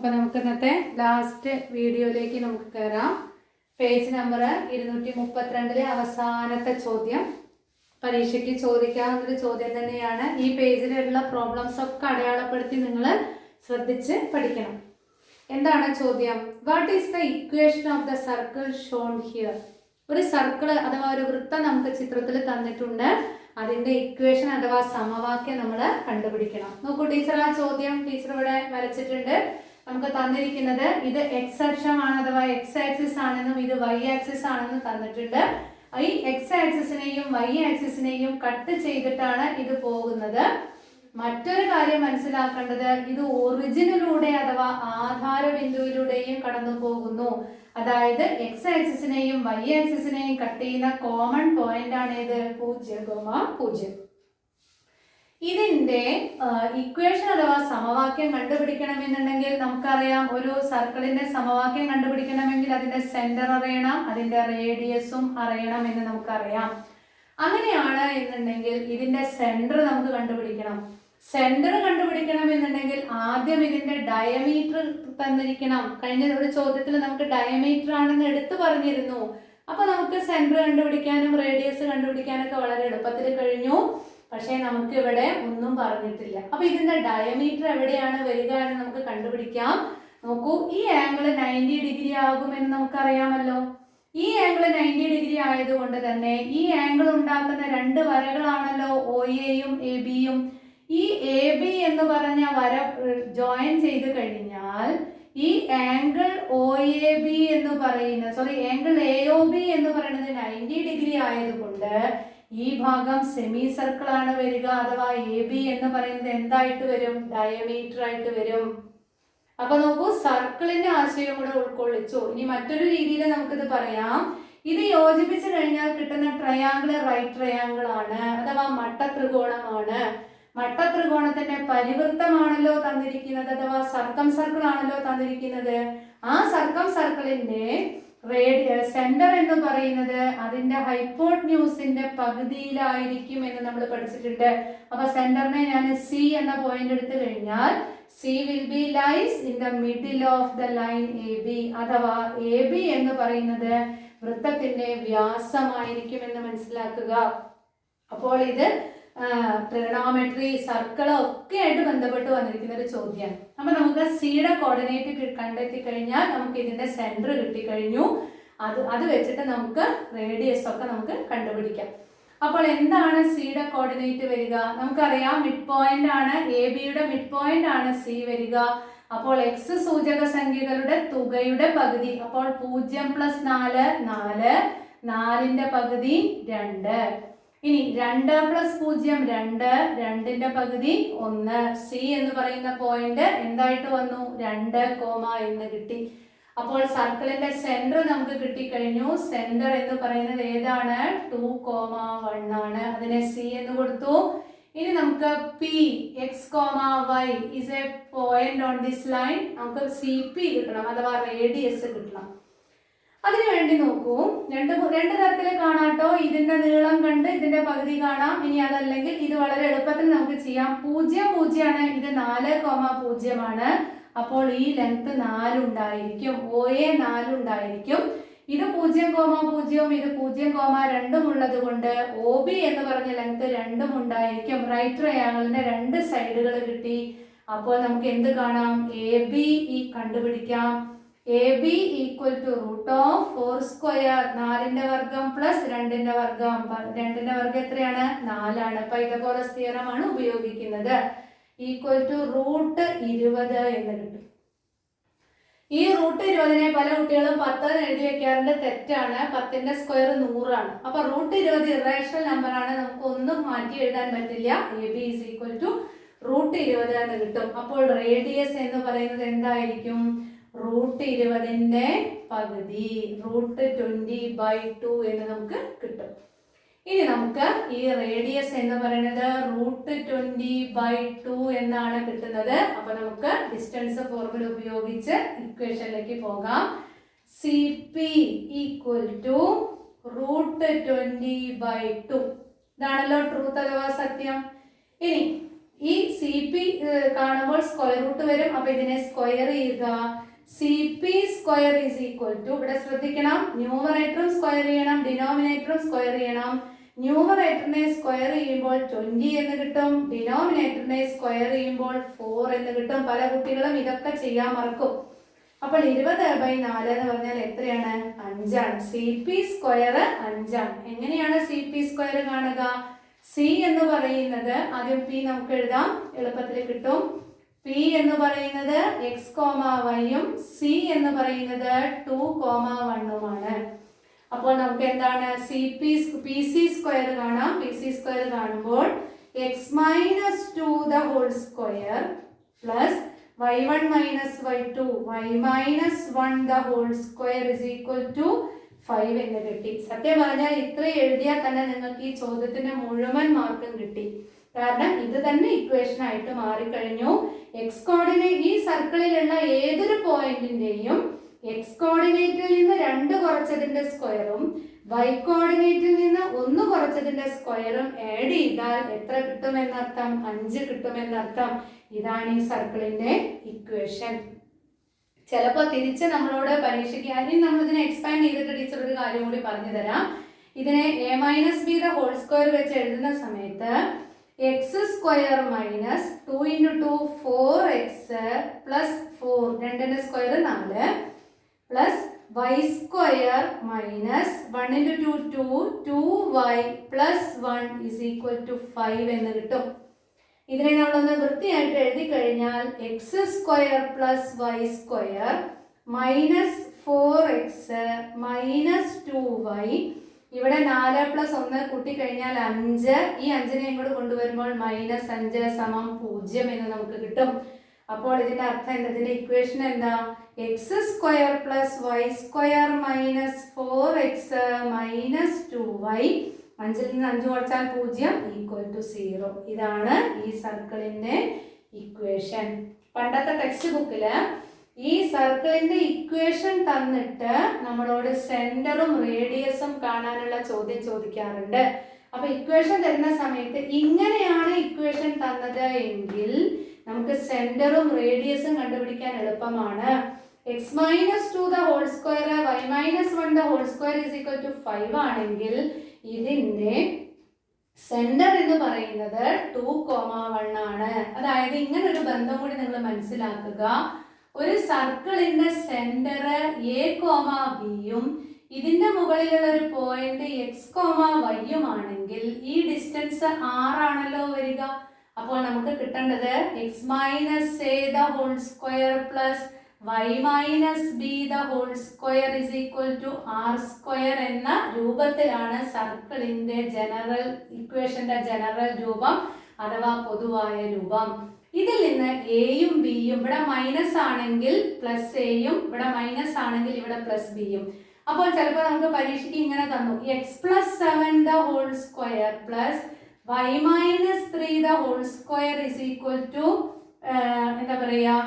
അപ്പോൾ നമുക്ക് ഇന്നത്തെ ലാസ്റ്റ് വീഡിയോയിലേക്ക് നമുക്ക് കയറാം. പേജ് നമ്പർ 232 അവസാനത്തെ ചോദ്യം. പരീക്ഷയ്ക്ക് ചോദിക്കാവുന്നൊരു ചോദ്യം തന്നെയാണ്. ഈ പേജിലുള്ള പ്രോബ്ലംസ് ഒക്കെ അടയാളപ്പെടുത്തി നിങ്ങൾ ശ്രദ്ധിച്ച് പഠിക്കണം. എന്താണ് ചോദ്യം? What is the equation of the circle Sean here? ഒരു സർക്കിൾ അഥവാ ഒരു വൃത്തം നമുക്ക് ചിത്രത്തിൽ തന്നിട്ടുണ്ട്. അതിന്റെ ഇക്വേഷൻ അഥവാ സമവാക്യം നമ്മൾ കണ്ടുപിടിക്കണം. നോക്കൂ ടീച്ചർ, ആ ചോദ്യം ടീച്ചർ ഇവിടെ വരച്ചിട്ടുണ്ട്. നമുക്ക് തന്നിരിക്കുന്നത് ഇത് എക്സ് അക്ഷമാണ് അഥവാ എക്സ് ആക്സിസ് ആണെന്നും ഇത് വൈ ആക്സിസ് ആണെന്നും തന്നിട്ടുണ്ട്. ഈ എക്സ് ആക്സിസിനെയും വൈ ആക്സിസിനെയും കട്ട് ചെയ്തിട്ടാണ് ഇത് പോകുന്നത്. മറ്റൊരു കാര്യം മനസ്സിലാക്കേണ്ടത്, ഇത് ഒറിജിനിലൂടെ അഥവാ ആധാര ബിന്ദുവിലൂടെയും കടന്നു പോകുന്നു. അതായത് എക്സ് ആക്സിസിനെയും വൈ ആക്സിസിനെയും കട്ട് ചെയ്യുന്ന കോമൺ പോയിന്റ് ആണ് ഇത് 0,0. ഇതിന്റെ ഇക്വേഷൻ അഥവാ സമവാക്യം കണ്ടുപിടിക്കണമെന്നുണ്ടെങ്കിൽ നമുക്കറിയാം, ഒരു സർക്കിളിന്റെ സമവാക്യം കണ്ടുപിടിക്കണമെങ്കിൽ അതിന്റെ സെന്റർ അറിയണം, അതിന്റെ റേഡിയസും അറിയണം എന്ന് നമുക്കറിയാം. അങ്ങനെയാണ് എന്നുണ്ടെങ്കിൽ ഇതിന്റെ സെന്റർ നമുക്ക് കണ്ടുപിടിക്കണം. സെന്റർ കണ്ടുപിടിക്കണം എന്നുണ്ടെങ്കിൽ ആദ്യം ഇതിന്റെ ഡയമീറ്റർ തന്നിരിക്കണം. കഴിഞ്ഞ ഒരു ചോദ്യത്തിൽ നമുക്ക് ഡയമീറ്റർ ആണെന്ന് എടുത്തു പറഞ്ഞിരുന്നു. അപ്പൊ നമുക്ക് സെന്റർ കണ്ടുപിടിക്കാനും റേഡിയസ് കണ്ടുപിടിക്കാനൊക്കെ വളരെ എളുപ്പത്തിൽ കഴിഞ്ഞു. പക്ഷേ നമുക്ക് ഇവിടെ ഒന്നും പറഞ്ഞിട്ടില്ല. അപ്പൊ ഇതിന്റെ ഡയമീറ്റർ എവിടെയാണ് വരിക എന്ന് നമുക്ക് കണ്ടുപിടിക്കാം. നോക്കൂ, ഈ ആംഗിൾ 90 ഡിഗ്രി ആകുമെന്ന് നമുക്കറിയാമല്ലോ. ഈ ആംഗിൾ 90 ഡിഗ്രി ആയതുകൊണ്ട് തന്നെ ഈ ആംഗിൾ ഉണ്ടാക്കുന്ന രണ്ട് വരകളാണല്ലോ ഒ എയും എ ബിയും. ഈ എ ബി എന്ന് പറഞ്ഞ വര ജോയിൻ ചെയ്ത് കഴിഞ്ഞാൽ ഈ ആംഗിൾ ഒ എ ബി എന്ന് പറയുന്ന ആംഗിൾ എ ഒ ബി എന്ന് പറയുന്നത് 90 ഡിഗ്രി ആയതുകൊണ്ട് ഈ ഭാഗം സെമി സർക്കിൾ ആണ് വരിക. അഥവാ എ ബി എന്ന് പറയുന്നത് എന്തായിട്ട് വരും? ഡയമീറ്റർ ആയിട്ട് വരും. അപ്പൊ നോക്കൂ, സർക്കിളിന്റെ ആശയം കൂടെ ഉൾക്കൊള്ളിച്ചു. ഇനി മറ്റൊരു രീതിയിൽ നമുക്കിത് പറയാം. ഇത് യോജിപ്പിച്ചു കഴിഞ്ഞാൽ കിട്ടുന്ന ട്രയാങ്കിൾ റൈറ്റ് ട്രയാങ്കിൾ ആണ് അഥവാ മട്ടത്രികോണമാണ്. മട്ടത്രികോണത്തിന്റെ പരിവൃത്തമാണല്ലോ തന്നിരിക്കുന്നത് അഥവാ സർക്കം സർക്കിൾ ആണല്ലോ തന്നിരിക്കുന്നത്. ആ സർക്കം സർക്കിളിന്റെ സെന്റർ എന്ന് പറയുന്നത് അതിന്റെ ഹൈപ്പോട്ന്യൂസിന്റെ പകുതിയിലായിരിക്കും എന്ന് നമ്മൾ പഠിച്ചിട്ടുണ്ട്. അപ്പൊ സെന്ററിനെ ഞാൻ സി എന്ന പോയിന്റ് എടുത്തു കഴിഞ്ഞാൽ C will B lies in the middle of the line A B അഥവാ എ ബി എന്ന് പറയുന്നത് വൃത്തത്തിന്റെ വ്യാസമായിരിക്കും എന്ന് മനസ്സിലാക്കുക. അപ്പോൾ ഇത് ട്രിഗണോമെട്രി സർക്കിൾ ഒക്കെ ആയിട്ട് ബന്ധപ്പെട്ട് വന്നിരിക്കുന്ന ഒരു ചോദ്യമാണ്. അപ്പൊ നമുക്ക് സിയുടെ കോർഡിനേറ്റ് കണ്ടെത്തി കഴിഞ്ഞാൽ നമുക്ക് ഇതിന്റെ സെന്റർ കിട്ടിക്കഴിഞ്ഞു. അത് വെച്ചിട്ട് നമുക്ക് റേഡിയസ് ഒക്കെ നമുക്ക് കണ്ടുപിടിക്കാം. അപ്പോൾ എന്താണ് സിയുടെ കോർഡിനേറ്റ് വരിക? നമുക്കറിയാം, മിഡ് പോയിന്റ് ആണ് എ ബിയുടെ മിഡ് പോയിന്റ് ആണ് സി വരിക. അപ്പോൾ എക്സ് സൂചക സംഖ്യകളുടെ തുകയുടെ പകുതി. അപ്പോൾ 0 + 4 4, 4ന്റെ പകുതി 2. ഇനി 2 + 0 2, 2ന്റെ പകുതി 1. സി എന്ന് പറയുന്ന പോയിന്റ് എന്തായിട്ട് വന്നു? 2, എന്ന് കിട്ടി. അപ്പോൾ സർക്കിളിന്റെ സെന്റർ നമുക്ക് കിട്ടിക്കഴിഞ്ഞു. സെന്റർ എന്ന് പറയുന്നത് ഏതാണ്? 2, 1 ആണ്. അതിനെ സി എന്ന് കൊടുത്തു. ഇനി നമുക്ക് P X Y is a point on this line. നമുക്ക് സി പി കിട്ടണം അഥവാ റേഡിയസ് കിട്ടണം. അതിനുവേണ്ടി നോക്കൂ, രണ്ട് തരത്തിൽ കാണാട്ടോ. ഇതിന്റെ നീളം കണ്ട് ഇതിന്റെ പകുതി കാണാം. ഇനി അതല്ലെങ്കിൽ ഇത് വളരെ എളുപ്പത്തിൽ നമുക്ക് ചെയ്യാം. 0, 0 ആണ്. ഇത് 4, 0 ആണ്. അപ്പോൾ ഈ ലെങ്ത് 4 ഉണ്ടായിരിക്കും. ഒ എ 4 ഉണ്ടായിരിക്കും. ഇത് 0, 0 ഇത് 0, 2 ഉള്ളത് കൊണ്ട് ഒ ബി എന്ന് പറഞ്ഞ ലെങ്ത് 2 ഉണ്ടായിരിക്കും. റൈറ്റ് ട്രയാങ്കിളിന്റെ രണ്ട് സൈഡുകൾ കിട്ടി. അപ്പോൾ നമുക്ക് എന്ത് കാണാം? എ ബി കണ്ടുപിടിക്കാം. A B equal to √4². 4ന്റെ വർഗം പ്ലസ് 2ന്റെ വർഗം. 2ന്റെ വർഗം എത്രയാണ്? 4 ആണ്. പൈതഗോറസ് തിയറം ആണ് ഉപയോഗിക്കുന്നത്. ഈക്വൽ ടു √20 എന്ന് കിട്ടും. ഈ √20നെ പല കുട്ടികളും 10 എന്ന് എഴുതി വെക്കാറുണ്ട്. തെറ്റാണ്. 10ന്റെ സ്ക്വയർ 100 ആണ്. അപ്പൊ √20 ഇറേഷണൽ നമ്പർ ആണ്. നമുക്ക് ഒന്നും മാറ്റി എഴുതാൻ പറ്റില്ല. A B is equal to √20 എന്ന് കിട്ടും. അപ്പോൾ റേഡിയസ് എന്ന് പറയുന്നത് എന്തായിരിക്കും? √20ന്റെ പകുതി √20/2 എന്ന് നമുക്ക് കിട്ടും. ഇനി നമുക്ക് ഈ റേഡിയസ് എന്ന് പറയുന്നത് √20/2 എന്നാണ് കിട്ടുന്നത്. അപ്പൊ നമുക്ക് ഡിസ്റ്റൻസ് ഫോർമുല ഉപയോഗിച്ച് ഇക്വേഷനിലേക്ക് പോകാം. C P equal to √20/2. ഇതാണല്ലോ ട്രൂത്ത് അഥവാ സത്യം. ഇനി ഈ സി പി കാണുമ്പോൾ സ്ക്വയർ റൂട്ട് വരും. അപ്പൊ ഇതിനെ സ്ക്വയർ ചെയ്യുക. C P square is equal to, ഇവിടെ ശ്രദ്ധിക്കണം, ന്യൂമറേറ്ററും സ്ക്വയർ ചെയ്യണം, ഡിനോമിനേറ്ററും സ്ക്വയർ ചെയ്യണം. ന്യൂമറേറ്ററിനെ സ്ക്വയർ ചെയ്യുമ്പോൾ 20 എന്ന് കിട്ടും, ഡിനോമിനേറ്ററിനെ സ്ക്വയർ ചെയ്യുമ്പോൾ 4 എന്ന് കിട്ടും. പല കുട്ടികളും ഇതൊക്കെ ചെയ്യാൻ മറക്കും. അപ്പോൾ 20/4 എന്ന് പറഞ്ഞാൽ എത്രയാണ്? 5 ആണ്. സി പി സ്ക്വയർ 5 ആണ്. എങ്ങനെയാണ് സി പി സ്ക്വയർ കാണുക? സി എന്ന് പറയുന്നത് ആദ്യം പി നമുക്ക് എഴുതാം, എളുപ്പത്തിൽ കിട്ടും. പി എന്ന് പറയുന്നത് എക്സ് കോമ വൈയും സി എന്ന് പറയുന്നത് 2,1ഉമാണ്. അപ്പോൾ നമുക്ക് എന്താണ്? പി സി സ്ക്വയർ കാണാം. പി സി സ്ക്വയർ കാണുമ്പോൾ X minus 2 the whole square plus y1 minus y2 y minus 1 the whole square is equal to 5 എന്ന് കിട്ടി. സത്യം പറഞ്ഞാൽ ഇത്ര എഴുതിയാൽ തന്നെ നിങ്ങൾക്ക് ഈ ചോദ്യത്തിന്റെ മുഴുവൻ മാർക്കും കിട്ടി. കാരണം ഇത് തന്നെ ഇക്വേഷൻ ആയിട്ട് മാറിക്കഴിഞ്ഞു. എക്സ് കോർഡിനേറ്റ്, ഈ സർക്കിളിലുള്ള ഏതൊരു പോയിന്റിന്റെയും എക്സ് കോർഡിനേറ്റിൽ നിന്ന് 2 കുറച്ചതിന്റെ സ്ക്വയറും വൈ കോർഡിനേറ്റിൽ നിന്ന് 1 കുറച്ചതിന്റെ സ്ക്വയറും ആഡ് ചെയ്താൽ എത്ര കിട്ടുമെന്നർത്ഥം? 5 കിട്ടുമെന്നർത്ഥം. ഇതാണ് ഈ സർക്കിളിന്റെ ഇക്വേഷൻ. ചിലപ്പോൾ തിരിച്ച് നമ്മളോട് പരീക്ഷയ്ക്ക്, അല്ലെങ്കിൽ നമ്മൾ ഇതിനെ എക്സ്പാൻഡ് ചെയ്തിട്ട് ടീച്ചർ ഒരു കാര്യം കൂടി പറഞ്ഞു തരാം. ഇതിനെ a minus B the whole square വെച്ച് എഴുതുന്ന സമയത്ത് x square minus 2 × 2 4x plus 4 2ന്റെ square 4 plus Y square minus 1 × 2 2 2y plus 1 is equal to 5 എന്ന് കിട്ടും. ഇതിനെ നമ്മളൊന്ന് വൃത്തിയായിട്ട് എഴുതി കഴിഞ്ഞാൽ x square plus Y square minus 4x minus 2y, ഇവിടെ 4 + 1 കൂട്ടി കഴിഞ്ഞാൽ 5, ഈ 5നെ ഇങ്ങോട്ട് കൊണ്ടുവരുമ്പോൾ -5 = 0 എന്ന് നമുക്ക് കിട്ടും. അപ്പോൾ ഇതിന്റെ അർത്ഥം എന്താ? ഇതിന്റെ ഇക്വേഷൻ എന്താ? X square plus Y square minus 4x minus 2y, 5ൽ നിന്ന് 5 കുറച്ചാൽ 0 = 0. ഇതാണ് ഈ സർക്കിളിന്റെ ഇക്വേഷൻ. പണ്ടത്തെ ടെക്സ്റ്റ് ബുക്കില് ഈ സർക്കിളിന്റെ ഇക്വേഷൻ തന്നിട്ട് നമ്മളോട് സെന്ററും റേഡിയസും കാണാനുള്ള ചോദ്യം ചോദിക്കാറുണ്ട്. അപ്പൊ ഇക്വേഷൻ തരുന്ന സമയത്ത് ഇങ്ങനെയാണ് ഇക്വേഷൻ തന്നത് എങ്കിൽ നമുക്ക് സെന്ററും റേഡിയസും കണ്ടുപിടിക്കാൻ എളുപ്പമാണ്. X minus 2 the whole square Y minus 1 the whole square is equal to 5 ആണെങ്കിൽ ഇതിന്റെ സെന്റർ എന്ന് പറയുന്നത് 2,1 ആണ്. അതായത് ഇങ്ങനെ ഒരു ബന്ധം കൂടി നിങ്ങൾ മനസ്സിലാക്കുക. ഒരു സർക്കിളിന്റെ സെന്റർ a, b-യും ഇതിന്റെ മുകളിലുള്ള ഒരു പോയിന്റ് x, y-യും ആണെങ്കിൽ ഈ ഡിസ്റ്റൻസ് r ആണല്ലോ വരിക. അപ്പോൾ നമുക്ക് കിട്ടേണ്ടത് x minus a the whole square plus y minus b the whole square is equal to r square എന്ന രൂപത്തിലാണ് സർക്കിളിന്റെ ജനറൽ ഇക്വേഷന്റെ ജനറൽ രൂപം അഥവാ പൊതുവായ രൂപം. ഇതിൽ നിന്ന് എയും ബിയും, ഇവിടെ മൈനസ് ആണെങ്കിൽ പ്ലസ് എയും, ഇവിടെ മൈനസ് ആണെങ്കിൽ ഇവിടെ പ്ലസ് ബിയും. അപ്പോൾ ചിലപ്പോൾ നമുക്ക് പരീക്ഷയ്ക്ക് ഇങ്ങനെ തന്നു, X plus 7 the whole square plus Y minus 3 the whole square is equal to എന്താ പറയുക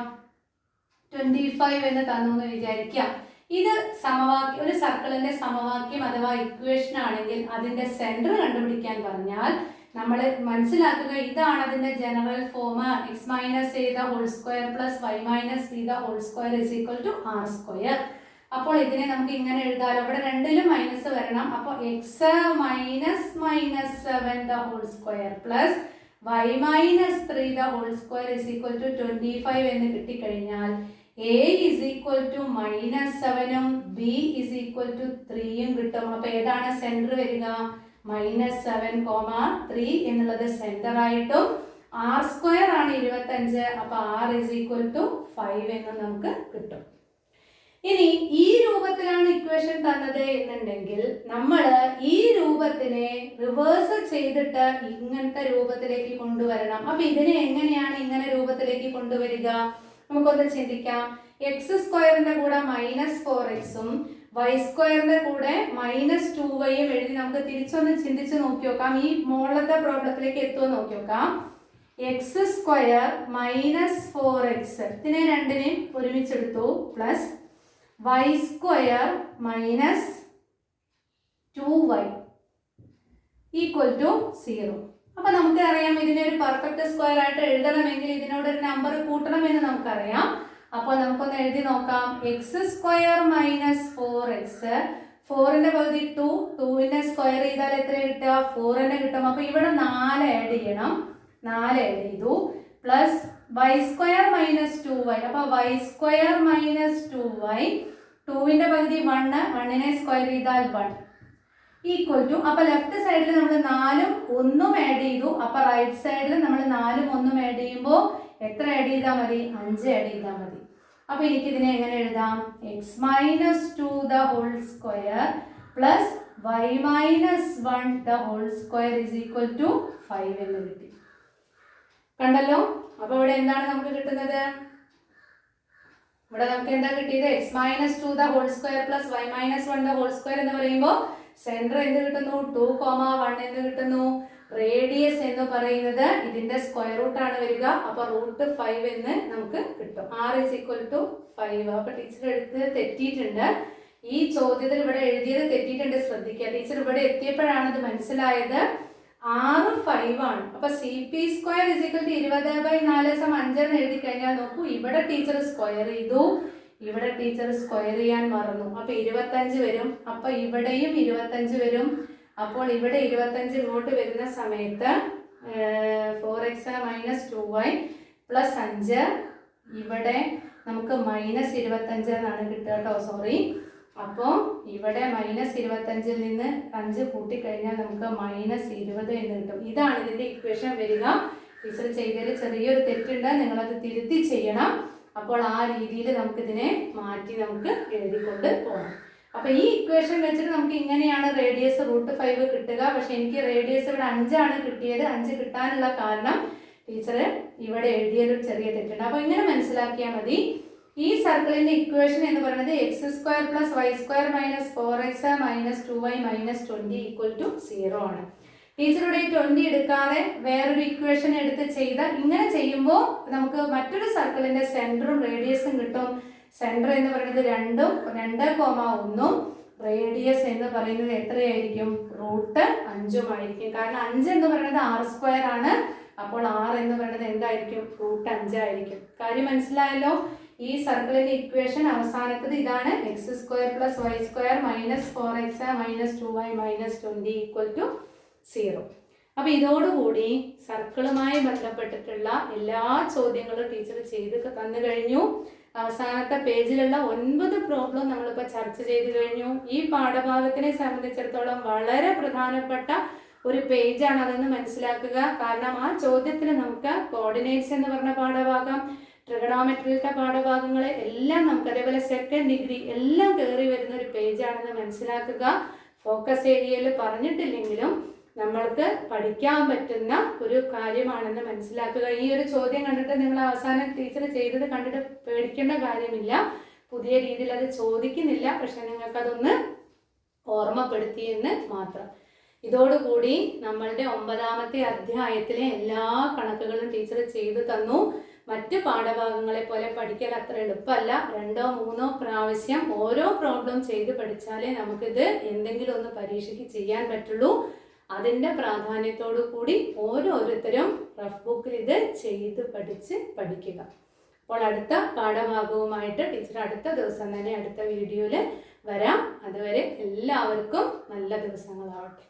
25 എന്ന് തന്നു എന്ന് വിചാരിക്കാം. ഇത് സമവാക്യം, ഒരു സർക്കിളിന്റെ സമവാക്യം അഥവാ ഇക്വേഷൻ ആണെങ്കിൽ അതിന്റെ സെന്റർ കണ്ടുപിടിക്കാൻ പറഞ്ഞാൽ നമ്മൾ മനസ്സിലാക്കുക, ഇതാണ് അതിന്റെ general form. X minus A the whole square plus Y minus B the whole square is equal to R square. അപ്പോൾ ഇതിനെ നമുക്ക് ഇങ്ങനെ എഴുതാലോ, ഇവിടെ രണ്ടിലും മൈനസ് വരണം. അപ്പോൾ x minus 7 the whole square plus Y minus 3 the whole square is equal to 25 എന്ന് കിട്ടിക്കഴിഞ്ഞാൽ a ഇസ് ഈക്വൽ ടു -7ഉം b ഇസ് ഈക്വൽ ടു 3ഉം കിട്ടും. അപ്പൊ ഏതാണ് സെന്റർ വരിക? -7,3 എന്നുള്ളത് സെന്റർ ആയിട്ടും ആർ സ്ക്വയർ ആണ് 25. അപ്പൊ r ഇസ് ഈക്വൽ ടു 5 എന്ന് നമുക്ക് കിട്ടും. ഇനി ഈ രൂപത്തിലാണ് ഇക്വേഷൻ തന്നത് എന്നുണ്ടെങ്കിൽ നമ്മൾ ഈ രൂപത്തിനെ റിവേഴ്സ് ചെയ്തിട്ട് ഇങ്ങനത്തെ രൂപത്തിലേക്ക് കൊണ്ടുവരണം. അപ്പൊ ഇതിനെ എങ്ങനെയാണ് ഇങ്ങനെ രൂപത്തിലേക്ക് കൊണ്ടുവരിക? നമുക്കൊന്ന് ചിന്തിക്കാം. എക്സ് സ്ക്വയറിന്റെ കൂടെ -4xഉം വൈ സ്ക്വയറിന്റെ കൂടെ -2yയും എഴുതി നമുക്ക് തിരിച്ചൊന്ന് ചിന്തിച്ച് നോക്കി നോക്കാം. ഈ മുകളിലത്തെ പ്രോബ്ലത്തിലേക്ക് എത്തുമോ നോക്കി നോക്കാം. എക്സ് സ്ക്വയർ -4x, ഇതിനെ രണ്ടിനെയും ഒരുമിച്ചെടുത്തു, plus Y square -2y equal to 0. അപ്പൊ നമുക്ക് അറിയാം ഇതിനെ ഒരു പെർഫെക്റ്റ് സ്ക്വയർ ആയിട്ട് എഴുതണമെങ്കിൽ ഇതിനോട് ഒരു നമ്പർ കൂട്ടണമെന്ന് നമുക്കറിയാം. അപ്പോൾ നമുക്കൊന്ന് എഴുതി നോക്കാം. എക്സ് സ്ക്വയർ മൈനസ് 4x, 4ന്റെ പകുതി 2, 2ന്റെ സ്ക്വയർ ചെയ്താൽ എത്ര കിട്ടുക? 4 തന്നെ കിട്ടും. അപ്പൊ ഇവിടെ 4 ആഡ് ചെയ്യണം, 4 ആഡ് ചെയ്തു. Plus y square minus 2y, അപ്പൊ y സ്ക്വയർ മൈനസ് 2y, 2ന്റെ പകുതി 1, 1നെ സ്ക്വയർ ചെയ്താൽ 1 ഈക്വൽ ടു, അപ്പൊ ലെഫ്റ്റ് സൈഡിൽ നമ്മൾ 4ഉം 1ഉം ആഡ് ചെയ്തു. അപ്പൊ റൈറ്റ് സൈഡിൽ നമ്മൾ 4ഉം 1ഉം ആഡ് ചെയ്യുമ്പോൾ എത്ര ആഡ് ചെയ്താൽ മതി? 5 ആഡ് ചെയ്താൽ മതി. അപ്പൊ എനിക്ക് ഇതിനെ എങ്ങനെ എഴുതാം? X minus 2 the whole square plus Y minus 1 the whole square is equal to 5 എന്ന് കിട്ടി. കണ്ടല്ലോ? അപ്പൊ ഇവിടെ എന്താണ് നമുക്ക് കിട്ടുന്നത്? ഇവിടെ നമുക്ക് എന്താ കിട്ടിയത്? X minus 2 the whole square plus Y minus 1 the whole square എന്ന് പറയുമ്പോൾ സെന്റർ എന്ത് കിട്ടുന്നു? 2,1 എന്ന് കിട്ടുന്നു. റേഡിയസ് എന്ന് പറയുന്നത് ഇതിന്റെ സ്ക്വയർ റൂട്ട് ആണ് വരിക. അപ്പൊ √5 എന്ന് നമുക്ക് കിട്ടും. r is equal to 5. അപ്പൊ ടീച്ചർ എടുത്ത് തെറ്റിയിട്ടുണ്ട്. ഈ ചോദ്യത്തിൽ ഇവിടെ എഴുതിയത് തെറ്റിയിട്ടുണ്ട്, ശ്രദ്ധിക്കുക. ടീച്ചർ ഇവിടെ എത്തിയപ്പോഴാണ് ഇത് മനസ്സിലായത്. r 5 ആണ്. അപ്പൊ CP square is equal to 20/4 5 എന്ന് എഴുതി കഴിഞ്ഞാൽ നോക്കൂ, ഇവിടെ ടീച്ചർ സ്ക്വയർ ചെയ്തു, ഇവിടെ ടീച്ചർ സ്ക്വയർ ചെയ്യാൻ മറന്നു. അപ്പൊ 25 വരും. അപ്പൊ ഇവിടെയും 25 വരും. അപ്പോൾ ഇവിടെ 25 ഇങ്ങോട്ട് വരുന്ന സമയത്ത് 4x മൈനസ് 2y പ്ലസ് 5, ഇവിടെ നമുക്ക് മൈനസ് 25 എന്നാണ് കിട്ടുക കേട്ടോ, സോറി. അപ്പോൾ ഇവിടെ മൈനസ് 25ൽ നിന്ന് 5 കൂട്ടിക്കഴിഞ്ഞാൽ നമുക്ക് മൈനസ് 20 എന്ന് കിട്ടും. ഇതാണ് ഇതിൻ്റെ ഇക്വേഷൻ വരിക. ടീച്ചർ ചെയ്തതിൽ ചെറിയൊരു തെറ്റുണ്ട്, നിങ്ങളത് തിരുത്തി ചെയ്യണം. അപ്പോൾ ആ രീതിയിൽ നമുക്കിതിനെ മാറ്റി നമുക്ക് എഴുതിക്കൊണ്ട് പോകണം. അപ്പൊ ഈ ഇക്വേഷൻ വെച്ചിട്ട് നമുക്ക് ഇങ്ങനെയാണ് റേഡിയസ് √5 കിട്ടുക. പക്ഷെ എനിക്ക് റേഡിയസ് ഇവിടെ 5 ആണ് കിട്ടിയത്. 5 കിട്ടാനുള്ള കാരണം ടീച്ചർ ഇവിടെ എഴുതിയൊരു ചെറിയ തെറ്റുണ്ട്. അപ്പൊ ഇങ്ങനെ മനസ്സിലാക്കിയാൽ മതി. ഈ സർക്കിളിന്റെ ഇക്വേഷൻ എന്ന് പറയുന്നത് X square plus Y square minus 4x minus 2y minus 20 equal to 0 ആണ്. ടീച്ചറുടെ 20 എടുക്കാതെ വേറൊരു ഇക്വേഷൻ എടുത്ത് ചെയ്താൽ, ഇങ്ങനെ ചെയ്യുമ്പോൾ നമുക്ക് മറ്റൊരു സർക്കിളിന്റെ സെന്ററും റേഡിയസും കിട്ടും. സെന്റർ എന്ന് പറയുന്നത് 2ഉം 2,1ഉം റേഡിയസ് എന്ന് പറയുന്നത് എത്രയായിരിക്കും? √5 ആയിരിക്കും. കാരണം 5 എന്ന് പറയുന്നത് r² ആണ്. അപ്പോൾ r എന്ന് പറയുന്നത് എന്തായിരിക്കും? √5 ആയിരിക്കും. കാര്യം മനസ്സിലായല്ലോ? ഈ സർക്കിളിന്റെ ഇക്വേഷൻ അവസാനത്തത് ഇതാണ്. X square plus Y square minus 4x minus 2y minus 20 equal to 0. അപ്പൊ ഇതോടുകൂടി സർക്കിളുമായി ബന്ധപ്പെട്ടിട്ടുള്ള എല്ലാ ചോദ്യങ്ങളും ടീച്ചർ ചെയ്ത് തന്നു കഴിഞ്ഞു. അവസാനത്തെ പേജിലുള്ള 9 പ്രോബ്ലം നമ്മളിപ്പോൾ ചർച്ച ചെയ്ത് കഴിഞ്ഞു. ഈ പാഠഭാഗത്തിനെ സംബന്ധിച്ചിടത്തോളം വളരെ പ്രധാനപ്പെട്ട ഒരു പേജാണ്, അതെന്ന് മനസ്സിലാക്കുക. കാരണം ആ ചോദ്യത്തിൽ നമുക്ക് കോർഡിനേറ്റ്സ് എന്ന് പറഞ്ഞ പാഠഭാഗം, ട്രിഗണോമെട്രിയിലത്തെ പാഠഭാഗങ്ങൾ എല്ലാം നമുക്ക്, അതേപോലെ സെക്കൻഡ് ഡിഗ്രി എല്ലാം കയറി വരുന്ന ഒരു പേജാണെന്ന് മനസ്സിലാക്കുക. ഫോക്കസ് ഏരിയയിൽ പറഞ്ഞിട്ടില്ലെങ്കിലും നമ്മൾക്ക് പഠിക്കാൻ പറ്റുന്ന ഒരു കാര്യമാണെന്ന് മനസ്സിലാക്കുക. ഈ ഒരു ചോദ്യം കണ്ടിട്ട് നിങ്ങൾ അവസാനം ടീച്ചർ ചെയ്തത് കണ്ടിട്ട് പേടിക്കേണ്ട കാര്യമില്ല. പുതിയ രീതിയിൽ അത് ചോദിക്കുന്നില്ല, പക്ഷെ നിങ്ങൾക്കതൊന്ന് ഓർമ്മപ്പെടുത്തിയെന്ന് മാത്രം. ഇതോടുകൂടി നമ്മളുടെ 9ാമത്തെ അധ്യായത്തിലെ എല്ലാ കണക്കുകളും ടീച്ചർ ചെയ്തു തന്നു. മറ്റ് പാഠഭാഗങ്ങളെ പോലെ പഠിക്കാൻ അത്ര എളുപ്പമല്ല. 2ഓ 3ഓ പ്രാവശ്യം ഓരോ പ്രോബ്ലം ചെയ്ത് പഠിച്ചാലേ നമുക്കിത് എന്തെങ്കിലും ഒന്ന് പരീക്ഷയ്ക്ക് ചെയ്യാൻ പറ്റുള്ളൂ. അതിൻ്റെ പ്രാധാന്യത്തോടു കൂടി ഓരോരുത്തരും റഫ് ബുക്കിൽ ഇത് ചെയ്ത് പഠിക്കുക. അപ്പോൾ അടുത്ത പാഠഭാഗവുമായിട്ട് ടീച്ചർ അടുത്ത ദിവസം തന്നെ അടുത്ത വീഡിയോയിൽ വരാം. അതുവരെ എല്ലാവർക്കും നല്ല ദിവസങ്ങളാവട്ടെ.